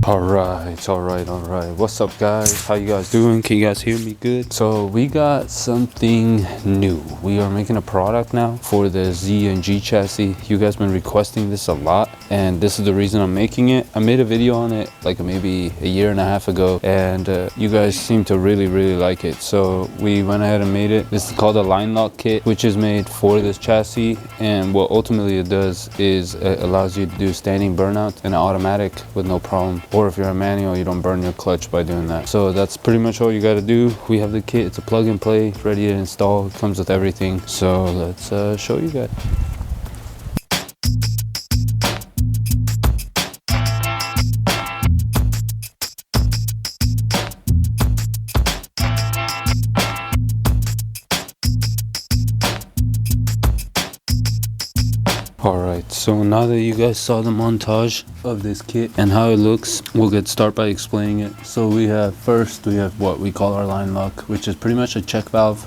All right. What's up, guys? How you guys doing? Can you guys hear me good? So we got something new. We are making a product now for the Z and G chassis. You guys been requesting this a lot, and this is the reason I'm making it. I made a video on it like maybe a year and a half ago, and you guys seem to really like it. So we went ahead and made it. This is called a line lock kit, which is made for this chassis. And what ultimately it does is it allows you to do standing burnout in an automatic with no problem. Or if you're a manual, you don't burn your clutch by doing that. So that's pretty much all you got to do. We have the kit. It's a plug and play, ready to install. It comes with everything. So let's show you guys. Alright, so now that you guys saw the montage of this kit and how it looks, we'll start by explaining it. So we have what we call our line lock, which is pretty much a check valve.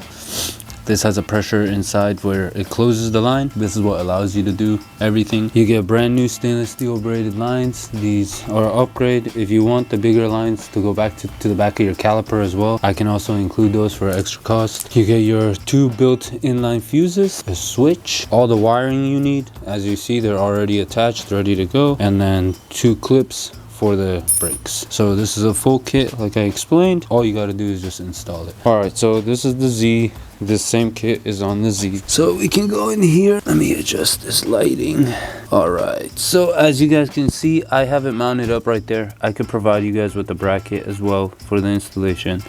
This has a pressure inside where it closes the line. This is what allows you to do everything. You get brand new stainless steel braided lines. These are upgrade. If you want the bigger lines to go back to the back of your caliper as well, I can also include those for extra cost. You get your two built inline fuses, a switch, all the wiring you need. As you see, they're already attached, ready to go. And then two clips for the brakes. So this is a full kit like I explained. All you got to do is just install it. All right, so this is the Z. This same kit is on the Z. So we can go in here. Let me adjust this lighting. All right, so as you guys can see, I have it mounted up right there. I could provide you guys with the bracket as well for the installation,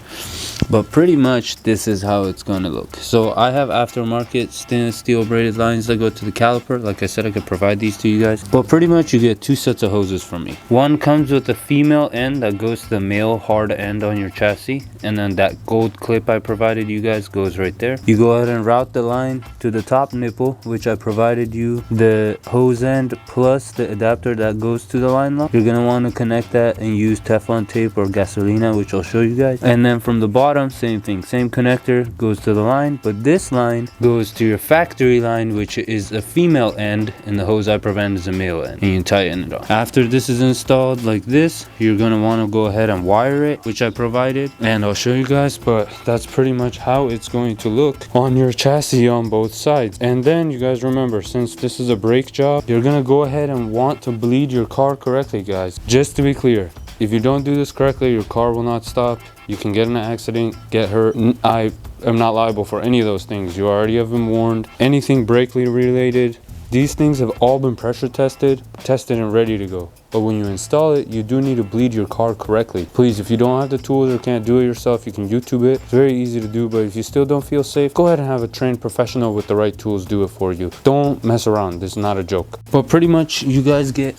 but pretty much this is how it's going to look. So I have aftermarket stainless steel braided lines that go to the caliper. Like I said, I could provide these to you guys, but pretty much you get two sets of hoses from me. One comes with the female end that goes to the male hard end on your chassis, and then that gold clip I provided you guys goes right there. You go ahead and route the line to the top nipple, which I provided you the hose end plus the adapter that goes to the line lock. You're going to want to connect that and use Teflon tape or gasolina, which I'll show you guys. And then from the bottom, same thing, same connector goes to the line, but this line goes to your factory line, which is a female end, and the hose I provided is a male end, and you tighten it off. After this is installed like this, you're going to want to go ahead and wire it, which I provided, and I'll show you guys, but that's pretty much how it's going to look on your chassis on both sides. And then you guys remember, since this is a brake job, you're going to go ahead and want to bleed your car correctly, guys. Just to be clear, if you don't do this correctly, your car will not stop. You can get in an accident, get hurt. I am not liable for any of those things. You already have been warned. Anything brake related, these things have all been pressure tested and ready to go. But when you install it, you do need to bleed your car correctly. Please, if you don't have the tools or can't do it yourself, you can YouTube it. It's very easy to do, but if you still don't feel safe, go ahead and have a trained professional with the right tools do it for you. Don't mess around. This is not a joke. But pretty much you guys get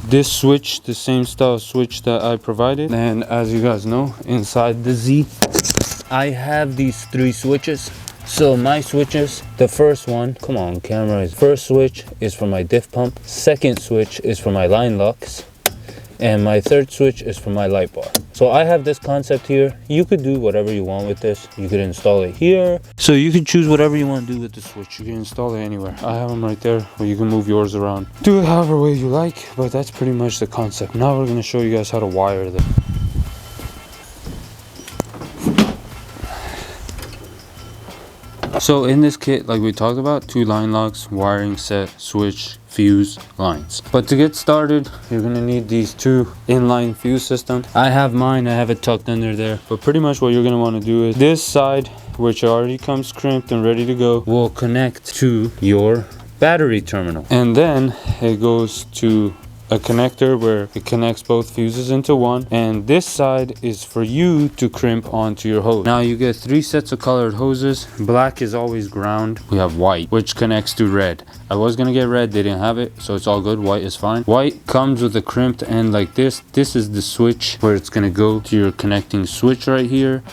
this switch, the same style switch that I provided. And as you guys know, inside the Z, I have these three switches. So my switches, the first one, come on camera, first switch is for my diff pump, second switch is for my line locks, and my third switch is for my light bar. So I have this concept here. You could do whatever you want with this. You could install it here. So you can choose whatever you want to do with the switch. You can install it anywhere. I have them right there where you can move yours around. Do it however way you like, but that's pretty much the concept. Now we're going to show you guys how to wire them. So in this kit, like we talked about, two line locks, wiring set, switch, fuse, lines. But to get started, you're gonna need these two inline fuse systems. I have mine, I have it tucked under there. But pretty much what you're gonna wanna do is this side, which already comes crimped and ready to go, will connect to your battery terminal. And then it goes to a connector where it connects both fuses into one, and this side is for you to crimp onto your hose. Now you get three sets of colored hoses. Black is always ground. We have white, which connects to red. I was gonna get red, they didn't have it, so it's all good. White is fine. White comes with a crimped end like this. This is the switch where it's gonna go to your connecting switch right here.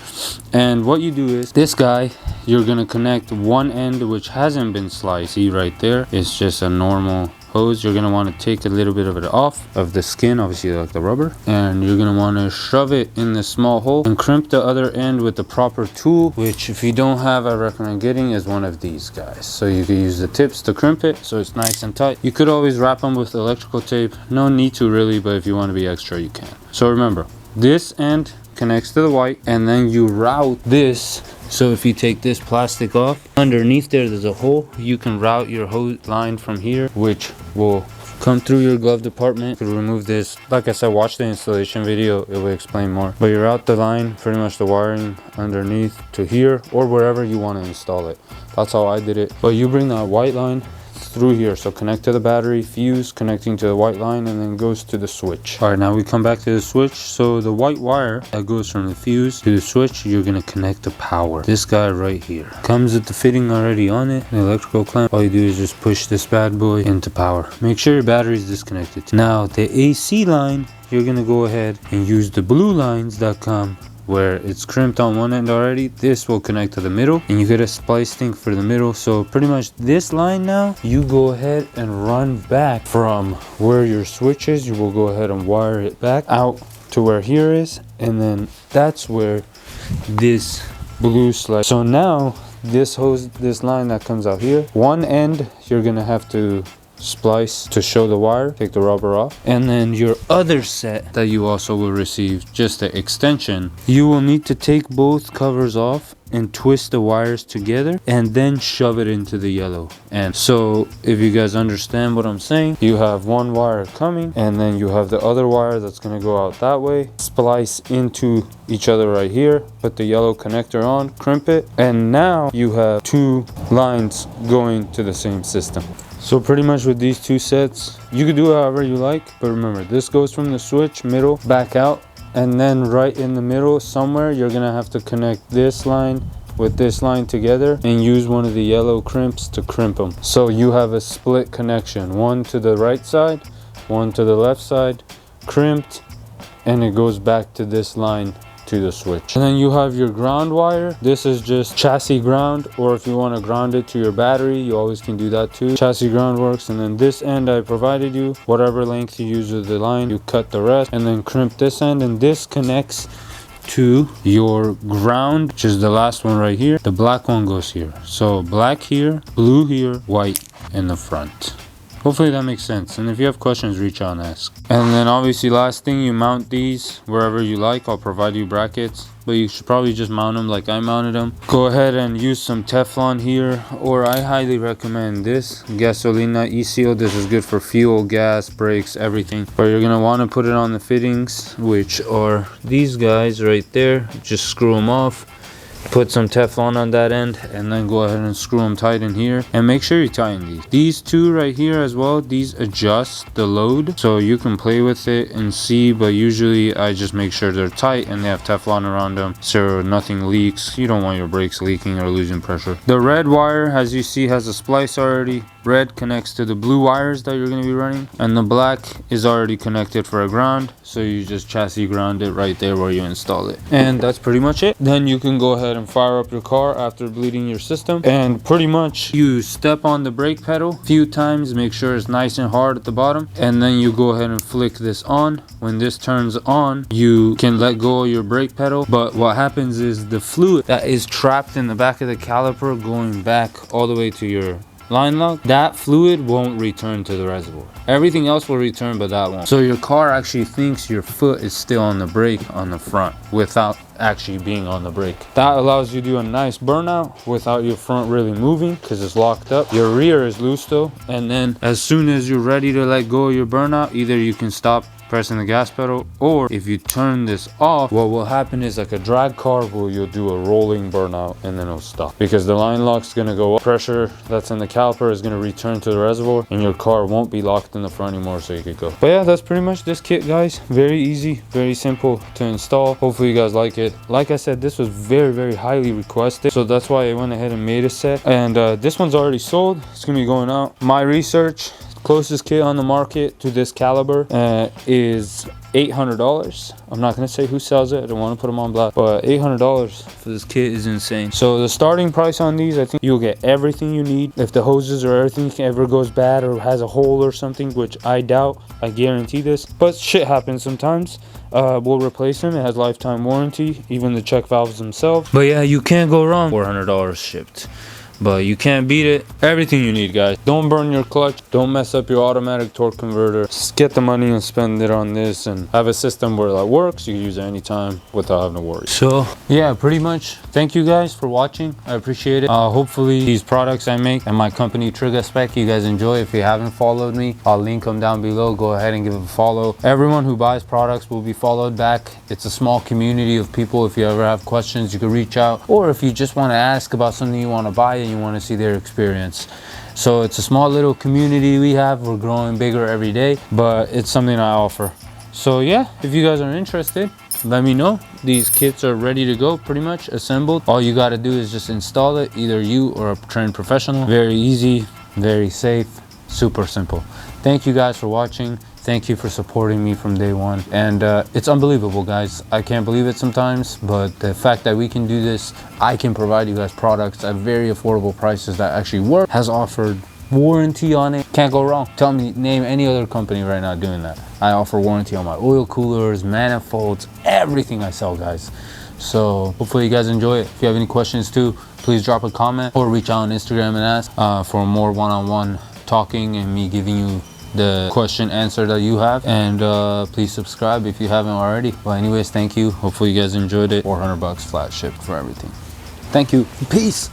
And what you do is this guy, you're gonna connect one end which hasn't been sliced. See right there, it's just a normal hose, you're gonna want to take a little bit of it off of the skin, obviously like the rubber, and you're gonna want to shove it in this small hole and crimp the other end with the proper tool, which if you don't have, I recommend getting is one of these guys. So you can use the tips to crimp it so it's nice and tight. You could always wrap them with electrical tape, no need to really, but if you want to be extra you can. So remember, this end connects to the white, and then you route this. So if you take this plastic off, underneath there's a hole. You can route your hose line from here, which will come through your glove department. You can remove this. Like I said, watch the installation video, it will explain more. But you route the line, pretty much the wiring underneath to here or wherever you want to install it. That's how I did it. But you bring that white line through here, so connect to the battery, fuse connecting to the white line, and then goes to the switch. All right, now we come back to the switch. So the white wire that goes from the fuse to the switch, you're gonna connect the power. This guy right here comes with the fitting already on it, the electrical clamp. All you do is just push this bad boy into power. Make sure your battery is disconnected. Now the AC line, you're gonna go ahead and use the blue lines that come where it's crimped on one end already. This will connect to the middle, and you get a splice thing for the middle. So pretty much this line now, you go ahead and run back from where your switch is. You will go ahead and wire it back out to where here is, and then that's where this blue slice. So now this hose, this line that comes out here, one end you're gonna have to splice to show the wire, take the rubber off, and then your other set that you also will receive, just the extension, you will need to take both covers off and twist the wires together and then shove it into the yellow. And so if you guys understand what I'm saying, you have one wire coming, and then you have the other wire that's going to go out that way, splice into each other right here, put the yellow connector on, crimp it, and now you have two lines going to the same system. So pretty much with these two sets, you could do it however you like, but remember, this goes from the switch middle back out, and then right in the middle somewhere you're gonna have to connect this line with this line together and use one of the yellow crimps to crimp them. So you have a split connection, one to the right side, one to the left side, crimped, and it goes back to this line to the switch. And then you have your ground wire. This is just chassis ground, or if you want to ground it to your battery, you always can do that too. Chassis ground works. And then this end I provided you, whatever length you use with the line, you cut the rest and then crimp this end, and this connects to your ground, which is the last one right here. The black one goes here. So black here, blue here, white in the front. Hopefully that makes sense. And if you have questions, reach out and ask. And then obviously last thing, you mount these wherever you like. I'll provide you brackets, but you should probably just mount them like I mounted them. Go ahead and use some Teflon here, or I highly recommend this Gasolina E-Seal. This is good for fuel, gas, brakes, everything. But you're gonna want to put it on the fittings, which are these guys right there. Just screw them off. Put some Teflon on that end, and then go ahead and screw them tight in here, and make sure you tighten these. These two right here as well, these adjust the load, so you can play with it and see, but usually I just make sure they're tight and they have Teflon around them so nothing leaks. You don't want your brakes leaking or losing pressure. The red wire, as you see, has a splice already. Red connects to the blue wires that you're going to be running, and the black is already connected for a ground, so you just chassis ground it right there where you install it. And that's pretty much it. Then you can go ahead and fire up your car after bleeding your system, and pretty much you step on the brake pedal a few times, make sure it's nice and hard at the bottom, and then you go ahead and flick this on. When this turns on, you can let go of your brake pedal, but what happens is the fluid that is trapped in the back of the caliper going back all the way to your line lock, that fluid won't return to the reservoir. Everything else will return, but that won't. So your car actually thinks your foot is still on the brake on the front without actually being on the brake. That allows you to do a nice burnout without your front really moving because it's locked up. Your rear is loose though, and then as soon as you're ready to let go of your burnout, either you can stop pressing the gas pedal, or if you turn this off, what will happen is like a drag car where you'll do a rolling burnout and then it'll stop because the line lock's gonna go up. Pressure that's in the caliper is gonna return to the reservoir, and your car won't be locked in the front anymore, so you could go. But yeah, that's pretty much this kit, guys. Very easy, very simple to install. Hopefully you guys like it. Like I said, this was very highly requested, so that's why I went ahead and made a set. And this one's already sold. It's gonna be going out. My research Closest kit on the market to this caliber is $800. I'm not gonna say who sells it, I don't want to put them on blast, but $800 for this kit is insane. So the starting price on these, I think you'll get everything you need. If the hoses or everything ever goes bad or has a hole or something, which I doubt, I guarantee this, but shit happens sometimes, we'll replace them. It has lifetime warranty, even the check valves themselves. But yeah, you can't go wrong. $400 shipped. But you can't beat it. Everything you need, guys. Don't burn your clutch. Don't mess up your automatic torque converter. Just get the money and spend it on this and have a system where that works. You can use it anytime without having to worry. So yeah, pretty much. Thank you guys for watching. I appreciate it. Hopefully these products I make and my company TriggaSpec, you guys enjoy. If you haven't followed me, I'll link them down below. Go ahead and give it a follow. Everyone who buys products will be followed back. It's a small community of people. If you ever have questions, you can reach out. Or if you just want to ask about something you want to buy and you want to see their experience. So it's a small little community we have. We're growing bigger every day, but it's something I offer. So yeah, if you guys are interested, let me know. These kits are ready to go, pretty much assembled. All you got to do is just install it, either you or a trained professional. Very easy, very safe, super simple. Thank you guys for watching. Thank you for supporting me from day one. And it's unbelievable, guys. I can't believe it sometimes, but the fact that we can do this, I can provide you guys products at very affordable prices that actually work, has offered warranty on it. Can't go wrong. Tell me, name any other company right now doing that. I offer warranty on my oil coolers, manifolds, everything I sell, guys. So hopefully you guys enjoy it. If you have any questions too, please drop a comment or reach out on Instagram and ask for more one-on-one talking and me giving you the question answer that you have. And please subscribe if you haven't already. Well, anyways, thank you. Hopefully you guys enjoyed it. $400 flat shipped for everything. Thank you. Peace.